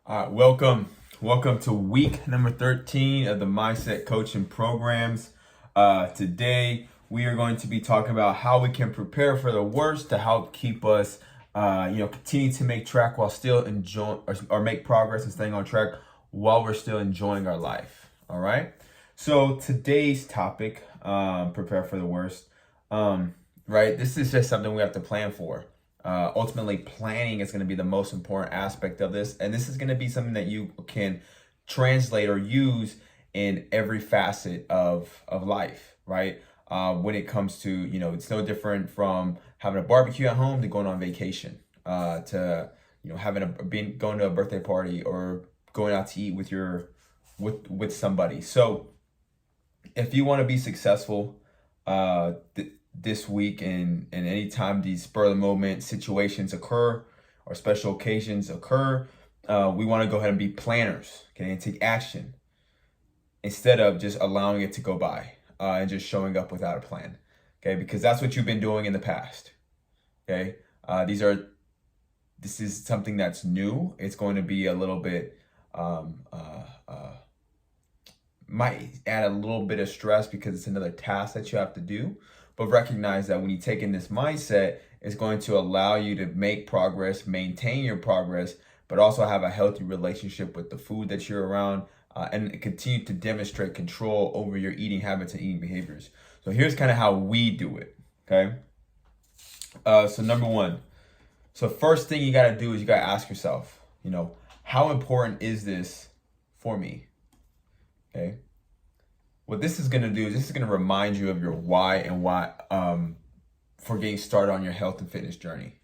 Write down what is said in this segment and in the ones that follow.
All right, welcome to week number 13 of the Mindset Coaching Programs. Today, we are going to be talking about how we can prepare for the worst to help keep us, continue to make track while still enjoy or make progress and staying on track while we're still enjoying our life. All right. So today's topic, prepare for the worst. Right. This is just something we have to plan for. Ultimately, planning is going to be the most important aspect of this, and this is going to be something that you can translate or use in every facet of life, right? When it comes to, it's no different from having a barbecue at home to going on vacation, to going to a birthday party or going out to eat with somebody. So if you want to be successful, this week and any time these spur of the moment situations occur or special occasions occur, we want to go ahead and be planners, okay, and take action instead of just allowing it to go by and just showing up without a plan, okay, because that's what you've been doing in the past, okay. This is something that's new. It's going to be a little bit might add a little bit of stress because it's another task that you have to do. But recognize that when you take in this mindset, it's going to allow you to make progress, maintain your progress, but also have a healthy relationship with the food that you're around, and continue to demonstrate control over your eating habits and eating behaviors. So here's kind of how we do it, okay? So number one, so first thing you got to do is you got to ask yourself, how important is this for me, okay? What this is going to do is this is going to remind you of your why and why for getting started on your health and fitness journey,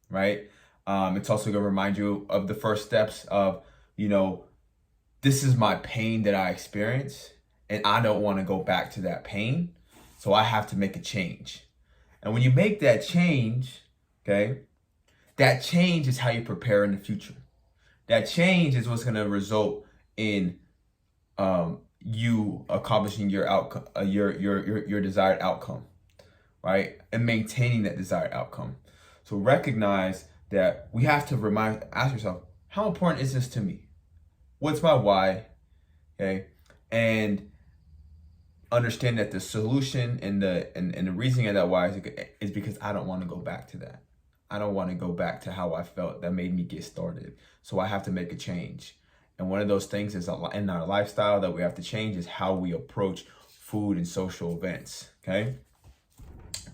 right? It's also going to remind you of the first steps of, this is my pain that I experience and I don't want to go back to that pain. So I have to make a change. And when you make that change, okay, that change is how you prepare in the future. That change is what's going to result in you accomplishing your outcome, your desired outcome, right? And maintaining that desired outcome. So recognize that we have to ask yourself, how important is this to me? What's my why? Okay. And understand that the solution and the reasoning of that why is because I don't want to go back to that. I don't want to go back to how I felt that made me get started. So I have to make a change. And one of those things is in our lifestyle that we have to change is how we approach food and social events, okay?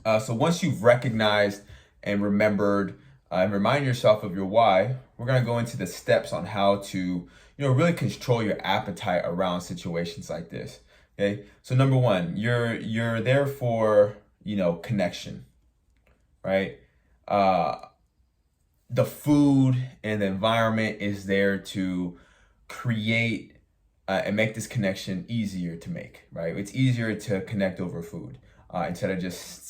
So once you've recognized and remembered and remind yourself of your why, we're going to go into the steps on how to, really control your appetite around situations like this, okay? So number one, you're there for, connection, right? The food and the environment is there to create and make this connection easier to make, right? It's easier to connect over food instead of just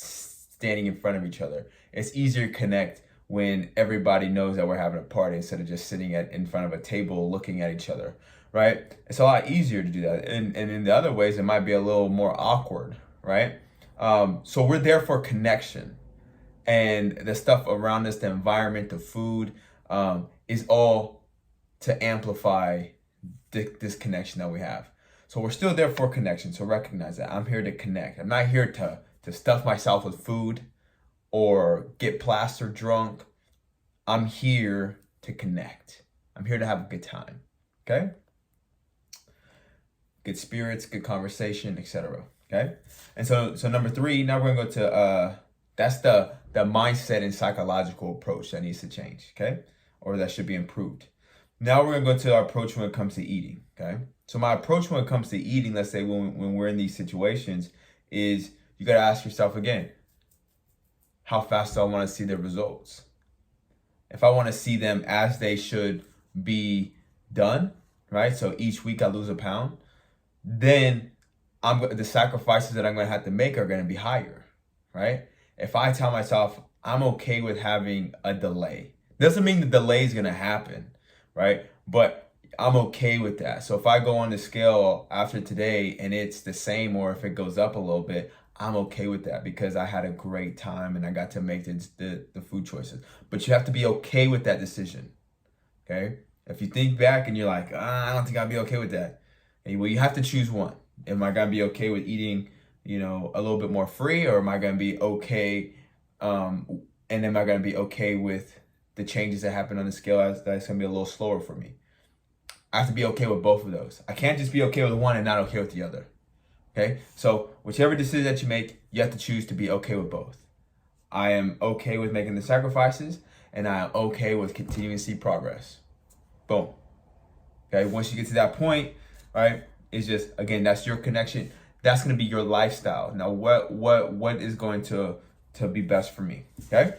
standing in front of each other. It's easier to connect when everybody knows that we're having a party instead of just sitting in front of a table looking at each other, right? It's a lot easier to do that. And in the other ways, it might be a little more awkward, right? So we're there for connection. And the stuff around us, the environment, the food, is all to amplify this connection that we have. So we're still there for connection. So recognize that I'm here to connect. I'm not here to stuff myself with food or get plastered drunk. I'm here to connect. I'm here to have a good time. Okay? Good spirits, good conversation, etc. Okay? And so number three, now we're gonna go to that's the mindset and psychological approach that needs to change, okay? Or that should be improved. Now we're gonna go to our approach when it comes to eating, okay? So my approach when it comes to eating, let's say when we're in these situations, is you gotta ask yourself again, how fast do I wanna see the results? If I wanna see them as they should be done, right? So each week I lose a pound, then the sacrifices that I'm gonna have to make are gonna be higher, right? If I tell myself I'm okay with having a delay, doesn't mean the delay is gonna happen, right? But I'm okay with that. So if I go on the scale after today and it's the same, or if it goes up a little bit, I'm okay with that because I had a great time and I got to make the food choices. But you have to be okay with that decision, okay? If you think back and you're like, I don't think I'll be okay with that. And, well, you have to choose one. Am I gonna be okay with eating, a little bit more free, or am I gonna be okay? And am I gonna be okay with the changes that happen on the scale that's gonna be a little slower for me? I have to be okay with both of those. I can't just be okay with one and not okay with the other. Okay? So whichever decision that you make, you have to choose to be okay with both. I am okay with making the sacrifices, and I am okay with continuing to see progress. Boom. Okay, once you get to that point, right, it's just, again, that's your connection. That's going to be your lifestyle. Now, what is going to be best for me? Okay.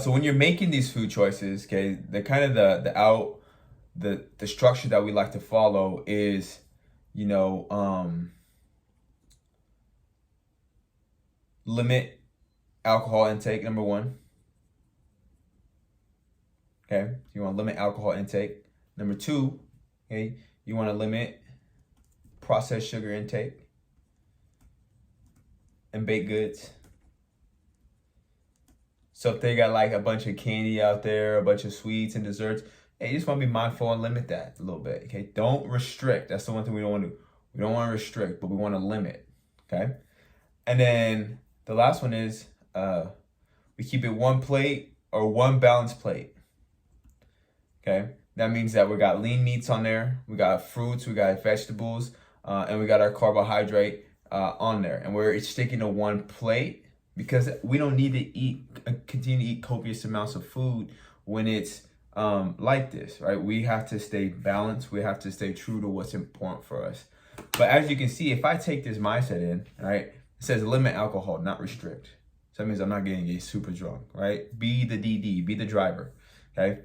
So when you're making these food choices, okay, the kind of the structure that we like to follow is, limit alcohol intake, number one. Okay, you want to limit alcohol intake. Number two, okay, you want to limit processed sugar intake and baked goods. So if they got like a bunch of candy out there, a bunch of sweets and desserts, hey, you just want to be mindful and limit that a little bit. Okay, don't restrict. That's the one thing we don't want to do. We don't want to restrict, but we want to limit. Okay, and then the last one is we keep it one plate or one balanced plate. Okay, that means that we got lean meats on there, we got fruits, we got vegetables, and we got our carbohydrate on there, and we're sticking to one plate because we don't need to continue to eat copious amounts of food when it's like this, right? We have to stay balanced. We have to stay true to what's important for us. But as you can see, if I take this mindset in, right, it says limit alcohol, not restrict. So that means I'm not getting super drunk, right? Be the DD, be the driver, okay?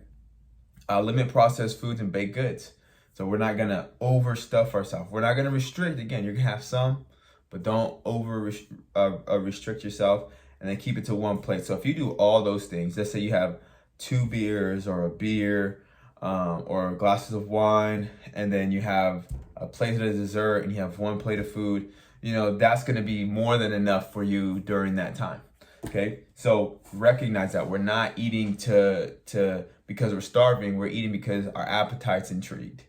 Limit processed foods and baked goods. So we're not gonna overstuff ourselves. We're not gonna restrict. Again, you're gonna have some, but don't restrict yourself, and then keep it to one plate. So if you do all those things, let's say you have 2 beers or a beer or glasses of wine, and then you have a plate of dessert and you have 1 plate of food, that's going to be more than enough for you during that time. Okay, so recognize that we're not eating to because we're starving. We're eating because our appetite's intrigued.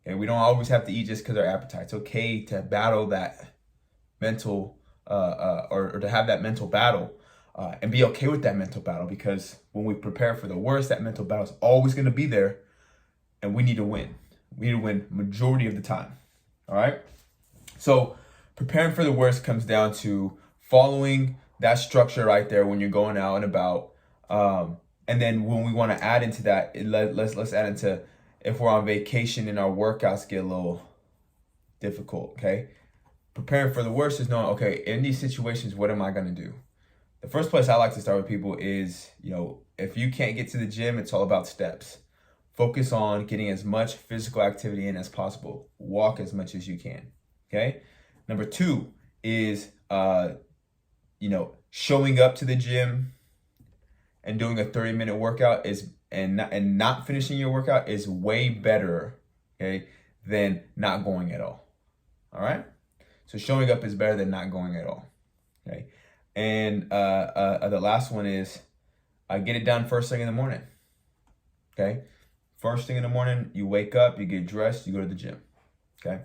Okay, we don't always have to eat just because our appetite's okay to battle that mental or to have that mental battle. And be okay with that mental battle, because when we prepare for the worst, that mental battle is always going to be there, and we need to win. We need to win majority of the time. All right. So preparing for the worst comes down to following that structure right there when you're going out and about. And then when we want to add into that, let's add into if we're on vacation and our workouts get a little difficult. Okay. Preparing for the worst is knowing, okay, in these situations, what am I going to do? The first place I like to start with people is, if you can't get to the gym, it's all about steps. Focus on getting as much physical activity in as possible. Walk as much as you can. Okay. Number 2 is, showing up to the gym and doing a 30-minute workout and not finishing your workout is way better, okay, than not going at all. All right. So showing up is better than not going at all. Okay. And the last one is get it done first thing in the morning. Okay. First thing in the morning, you wake up, you get dressed, you go to the gym. Okay.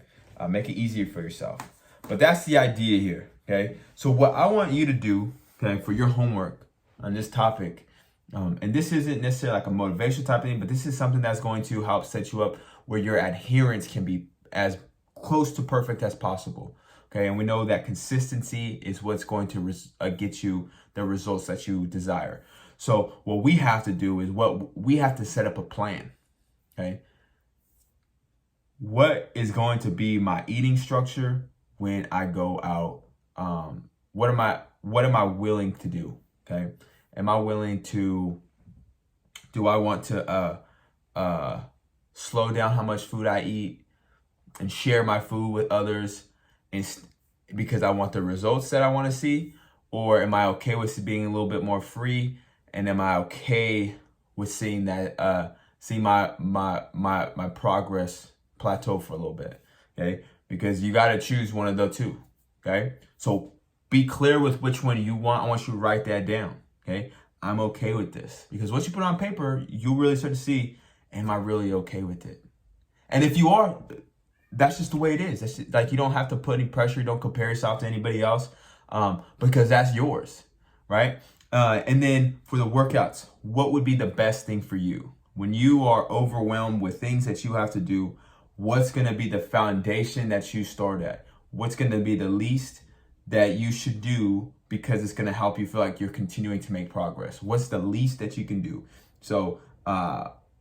Make it easier for yourself. But that's the idea here. Okay. So what I want you to do, okay, for your homework on this topic, and this isn't necessarily like a motivational type of thing, but this is something that's going to help set you up where your adherence can be as close to perfect as possible. Okay, and we know that consistency is what's going to get you the results that you desire. So what we have to do is we have to set up a plan. Okay, what is going to be my eating structure when I go out? What am I willing to do? Okay, am I willing to? Do I want to slow down how much food I eat and share my food with others? Because I want the results that I want to see? Or am I okay with being a little bit more free? And am I okay with seeing that see my progress plateau for a little bit? Okay, because you got to choose one of the two. Okay, so be clear with which one you want. I want you to write that down. Okay, I'm okay with this, because once you put it on paper, you really start to see, Am I really okay with it? And if you are, that's just the way it is. That's just, like, you don't have to put any pressure. You don't compare yourself to anybody else, because that's yours, right? And then for the workouts, what would be the best thing for you? When you are overwhelmed with things that you have to do, what's going to be the foundation that you start at? What's going to be the least that you should do because it's going to help you feel like you're continuing to make progress? What's the least that you can do? So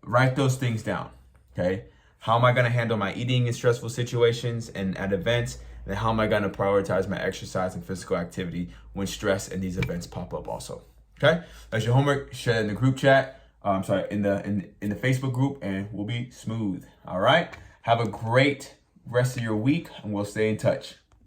write those things down, okay? How am I going to handle my eating in stressful situations and at events? And how am I going to prioritize my exercise and physical activity when stress and these events pop up also? Okay, that's your homework. Share it in the group chat. In the Facebook group, and we'll be smooth. All right. Have a great rest of your week, and we'll stay in touch.